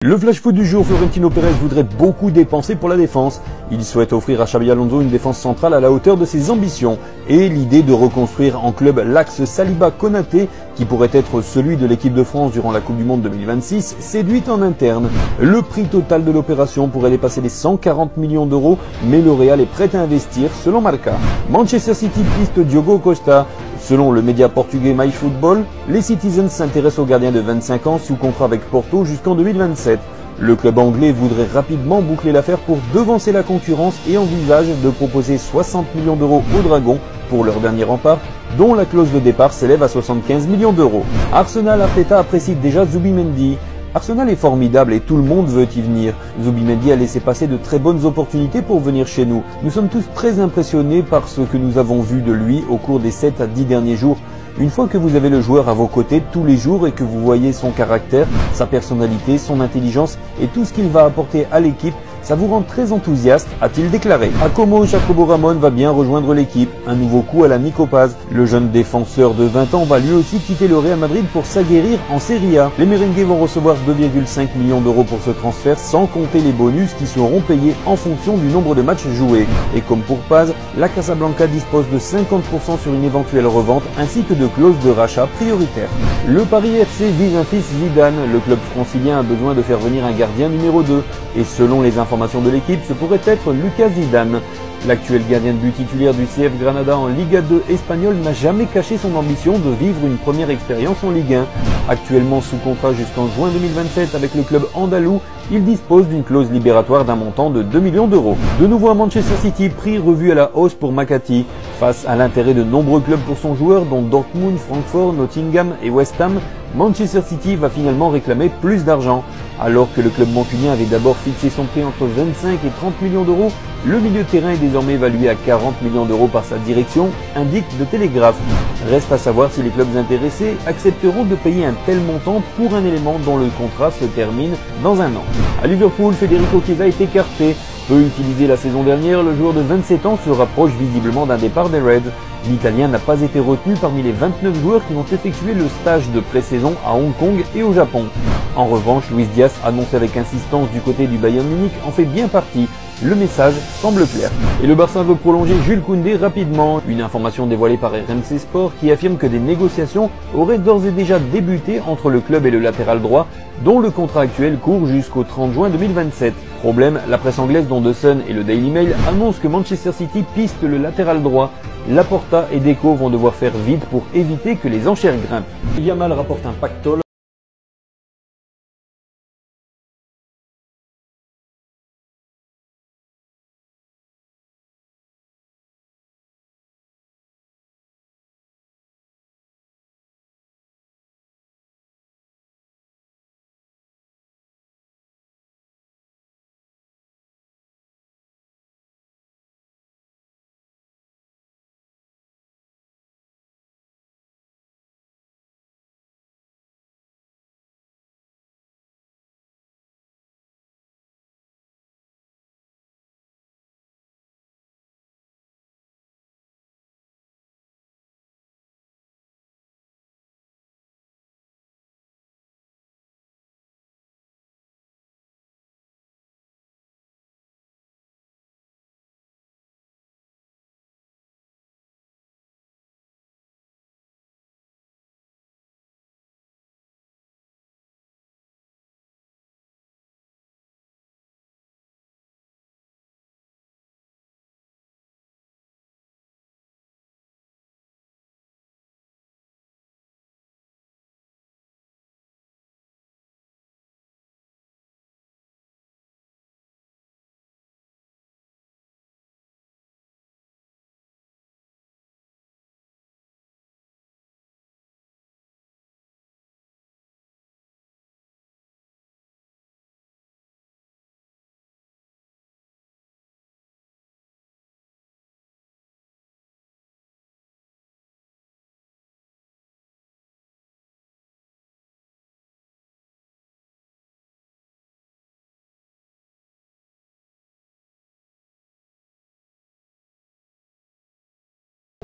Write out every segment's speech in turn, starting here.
Le flash foot du jour, Florentino Pérez voudrait beaucoup dépenser pour la défense. Il souhaite offrir à Xabi Alonso une défense centrale à la hauteur de ses ambitions. Et l'idée de reconstruire en club l'axe Saliba-Konaté, qui pourrait être celui de l'équipe de France durant la Coupe du Monde 2026, séduit en interne. Le prix total de l'opération pourrait dépasser les 140 millions d'euros, mais le Real est prêt à investir, selon Marca. Manchester City piste Diogo Costa. Selon le média portugais MyFootball, les Citizens s'intéressent au gardien de 25 ans sous contrat avec Porto jusqu'en 2027. Le club anglais voudrait rapidement boucler l'affaire pour devancer la concurrence et envisage de proposer 60 millions d'euros aux Dragons pour leur dernier rempart, dont la clause de départ s'élève à 75 millions d'euros. Arsenal Arteta apprécie déjà Zubimendi. Arsenal est formidable et tout le monde veut y venir. Zubimendi a laissé passer de très bonnes opportunités pour venir chez nous. Nous sommes tous très impressionnés par ce que nous avons vu de lui au cours des 7 à 10 derniers jours. Une fois que vous avez le joueur à vos côtés tous les jours et que vous voyez son caractère, sa personnalité, son intelligence et tout ce qu'il va apporter à l'équipe, ça vous rend très enthousiaste, a-t-il déclaré. Jacobo Ramon va bien rejoindre l'équipe, un nouveau coup à la Nico Paz. Le jeune défenseur de 20 ans va lui aussi quitter le Real Madrid pour s'aguerrir en Serie A. Les merengues vont recevoir 2,5 millions d'euros pour ce transfert, sans compter les bonus qui seront payés en fonction du nombre de matchs joués. Et comme pour Paz, la Casablanca dispose de 50% sur une éventuelle revente, ainsi que de clauses de rachat prioritaires. Le Paris FC vise un fils Zidane. Le club francilien a besoin de faire venir un gardien numéro 2. Et selon les informations de l'équipe, ce pourrait être Lucas Zidane. L'actuel gardien de but titulaire du CF Granada en Liga 2 espagnole n'a jamais caché son ambition de vivre une première expérience en Ligue 1. Actuellement sous contrat jusqu'en juin 2027 avec le club andalou, il dispose d'une clause libératoire d'un montant de 2 millions d'euros. De nouveau à Manchester City, prix revu à la hausse pour Makati. Face à l'intérêt de nombreux clubs pour son joueur, dont Dortmund, Francfort, Nottingham et West Ham, Manchester City va finalement réclamer plus d'argent. Alors que le club mancunien avait d'abord fixé son prix entre 25 et 30 millions d'euros, le milieu de terrain est désormais évalué à 40 millions d'euros par sa direction, indique The Telegraph. Reste à savoir si les clubs intéressés accepteront de payer un tel montant pour un élément dont le contrat se termine dans un an. À Liverpool, Federico Chiesa est écarté. Peu utilisé la saison dernière, le joueur de 27 ans se rapproche visiblement d'un départ des Reds. L'Italien n'a pas été retenu parmi les 29 joueurs qui vont effectuer le stage de pré-saison à Hong Kong et au Japon. En revanche, Luis Diaz, annoncé avec insistance du côté du Bayern Munich, en fait bien partie. Le message semble clair. Et le Barça veut prolonger Jules Koundé rapidement. Une information dévoilée par RMC Sport qui affirme que des négociations auraient d'ores et déjà débuté entre le club et le latéral droit, dont le contrat actuel court jusqu'au 30 juin 2027. Problème, la presse anglaise dont The Sun et le Daily Mail annoncent que Manchester City piste le latéral droit. Laporta et Deco vont devoir faire vite pour éviter que les enchères grimpent. Yamal rapporte un pactole.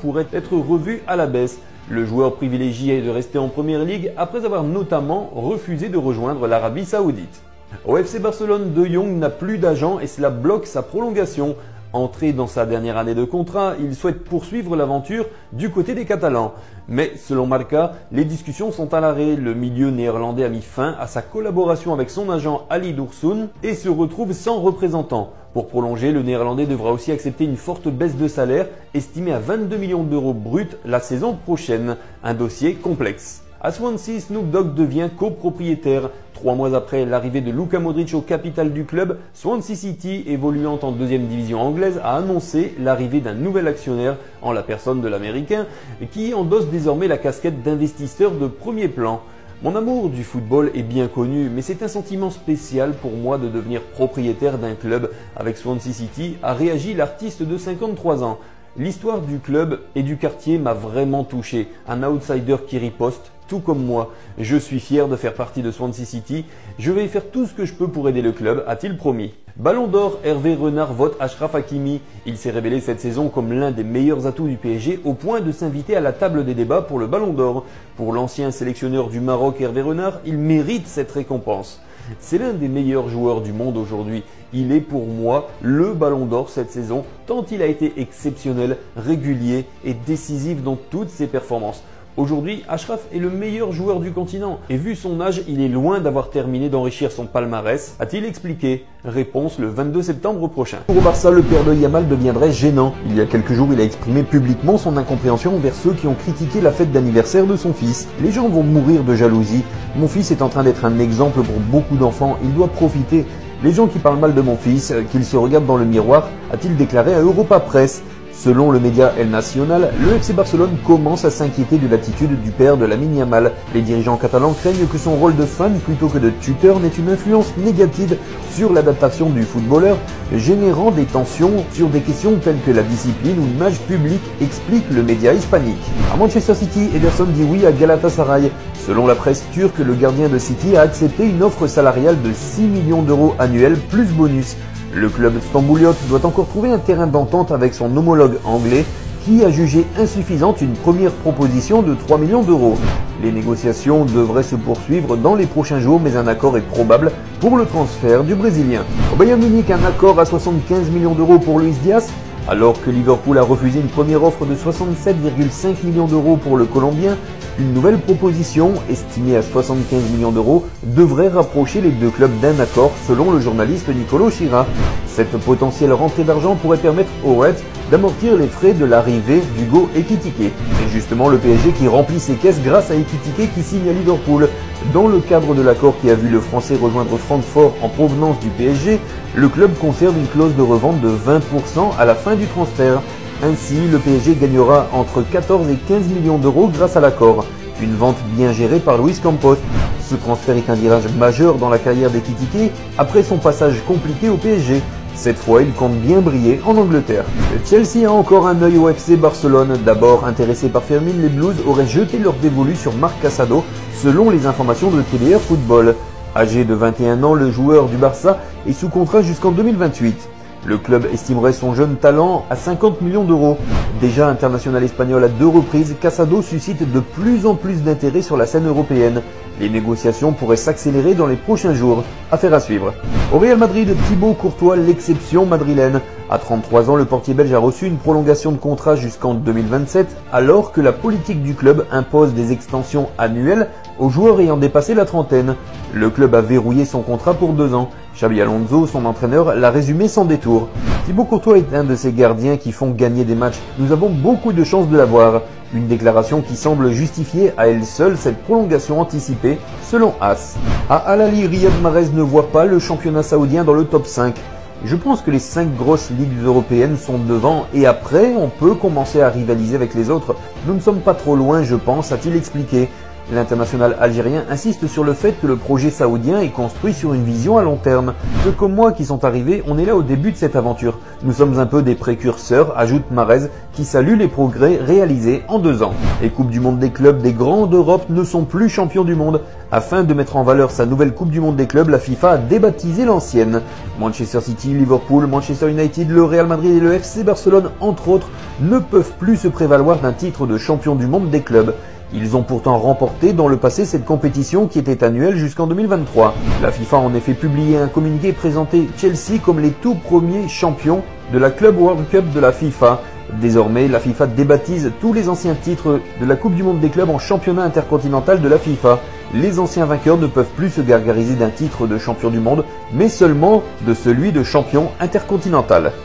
Pourrait être revu à la baisse. Le joueur privilégié est de rester en Première Ligue après avoir notamment refusé de rejoindre l'Arabie Saoudite. Au FC Barcelone, De Jong n'a plus d'agent et cela bloque sa prolongation. Entré dans sa dernière année de contrat, il souhaite poursuivre l'aventure du côté des Catalans. Mais selon Marca, les discussions sont à l'arrêt. Le milieu néerlandais a mis fin à sa collaboration avec son agent Ali Dursun et se retrouve sans représentant. Pour prolonger, le néerlandais devra aussi accepter une forte baisse de salaire, estimée à 22 millions d'euros bruts la saison prochaine. Un dossier complexe. À Swansea, Snoop Dogg devient copropriétaire. 3 mois après l'arrivée de Luka Modric au capital du club, Swansea City, évoluant en deuxième division anglaise, a annoncé l'arrivée d'un nouvel actionnaire en la personne de l'Américain qui endosse désormais la casquette d'investisseur de premier plan. Mon amour du football est bien connu, mais c'est un sentiment spécial pour moi de devenir propriétaire d'un club avec Swansea City, a réagi l'artiste de 53 ans. L'histoire du club et du quartier m'a vraiment touché. Un outsider qui riposte, tout comme moi. Je suis fier de faire partie de Swansea City. Je vais faire tout ce que je peux pour aider le club, a-t-il promis. Ballon d'or, Hervé Renard vote Achraf Hakimi. Il s'est révélé cette saison comme l'un des meilleurs atouts du PSG au point de s'inviter à la table des débats pour le Ballon d'or. Pour l'ancien sélectionneur du Maroc Hervé Renard, il mérite cette récompense. C'est l'un des meilleurs joueurs du monde aujourd'hui. Il est pour moi le Ballon d'or cette saison, tant il a été exceptionnel, régulier et décisif dans toutes ses performances. Aujourd'hui, Achraf est le meilleur joueur du continent et vu son âge, il est loin d'avoir terminé d'enrichir son palmarès, a-t-il expliqué. Réponse le 22 septembre prochain. Pour Barça, le père de Yamal deviendrait gênant. Il y a quelques jours, il a exprimé publiquement son incompréhension envers ceux qui ont critiqué la fête d'anniversaire de son fils. Les gens vont mourir de jalousie. Mon fils est en train d'être un exemple pour beaucoup d'enfants. Il doit profiter. Les gens qui parlent mal de mon fils, qu'il se regarde dans le miroir, a-t-il déclaré à Europa Press. Selon le média El Nacional, le FC Barcelone commence à s'inquiéter de l'attitude du père de Lamine Yamal. Les dirigeants catalans craignent que son rôle de fan plutôt que de tuteur n'ait une influence négative sur l'adaptation du footballeur, générant des tensions sur des questions telles que la discipline ou l'image publique, explique le média hispanique. À Manchester City, Ederson dit oui à Galatasaray. Selon la presse turque, le gardien de City a accepté une offre salariale de 6 millions d'euros annuels plus bonus. Le club stambouliote doit encore trouver un terrain d'entente avec son homologue anglais qui a jugé insuffisante une première proposition de 3 millions d'euros. Les négociations devraient se poursuivre dans les prochains jours, mais un accord est probable pour le transfert du Brésilien. Au Bayern Munich, un accord à 75 millions d'euros pour Luis Diaz. Alors que Liverpool a refusé une première offre de 67,5 millions d'euros pour le Colombien, une nouvelle proposition, estimée à 75 millions d'euros, devrait rapprocher les deux clubs d'un accord selon le journaliste Nicolo Schira. Cette potentielle rentrée d'argent pourrait permettre aux Reds d'amortir les frais de l'arrivée d'Hugo Ekitike. C'est justement le PSG qui remplit ses caisses grâce à Ekitike qui signe à Liverpool. Dans le cadre de l'accord qui a vu le Français rejoindre Francfort en provenance du PSG, le club conserve une clause de revente de 20% à la fin du transfert. Ainsi, le PSG gagnera entre 14 et 15 millions d'euros grâce à l'accord. Une vente bien gérée par Luis Campos. Ce transfert est un virage majeur dans la carrière d'Ekitike après son passage compliqué au PSG. Cette fois, il compte bien briller en Angleterre. Chelsea a encore un œil au FC Barcelone. D'abord intéressé par Fermin, les Blues auraient jeté leur dévolu sur Marc Casado, selon les informations de TDR Football. Âgé de 21 ans, le joueur du Barça est sous contrat jusqu'en 2028. Le club estimerait son jeune talent à 50 millions d'euros. Déjà international espagnol à 2 reprises, Casado suscite de plus en plus d'intérêt sur la scène européenne. Les négociations pourraient s'accélérer dans les prochains jours. Affaire à suivre. Au Real Madrid, Thibaut Courtois, l'exception madrilène. À 33 ans, le portier belge a reçu une prolongation de contrat jusqu'en 2027, alors que la politique du club impose des extensions annuelles aux joueurs ayant dépassé la trentaine. Le club a verrouillé son contrat pour 2 ans. Xabi Alonso, son entraîneur, l'a résumé sans détour. Thibaut Courtois est un de ces gardiens qui font gagner des matchs. Nous avons beaucoup de chance de l'avoir. Une déclaration qui semble justifier à elle seule cette prolongation anticipée, selon AS. À Al-Ahly, Riyad Mahrez ne voit pas le championnat saoudien dans le top 5. Je pense que les 5 grosses ligues européennes sont devant et après, on peut commencer à rivaliser avec les autres. Nous ne sommes pas trop loin, je pense, a-t-il expliqué. L'international algérien insiste sur le fait que le projet saoudien est construit sur une vision à long terme. Ceux comme moi qui sont arrivés, on est là au début de cette aventure. Nous sommes un peu des précurseurs, ajoute Mahrez, qui salue les progrès réalisés en 2 ans. Les Coupes du Monde des clubs des grands d'Europe ne sont plus champions du monde. Afin de mettre en valeur sa nouvelle Coupe du Monde des clubs, la FIFA a débaptisé l'ancienne. Manchester City, Liverpool, Manchester United, le Real Madrid et le FC Barcelone, entre autres, ne peuvent plus se prévaloir d'un titre de champion du monde des clubs. Ils ont pourtant remporté dans le passé cette compétition qui était annuelle jusqu'en 2023. La FIFA a en effet publié un communiqué et présenté Chelsea comme les tout premiers champions de la Club World Cup de la FIFA. Désormais, la FIFA débaptise tous les anciens titres de la Coupe du Monde des clubs en championnat intercontinental de la FIFA. Les anciens vainqueurs ne peuvent plus se gargariser d'un titre de champion du monde, mais seulement de celui de champion intercontinental.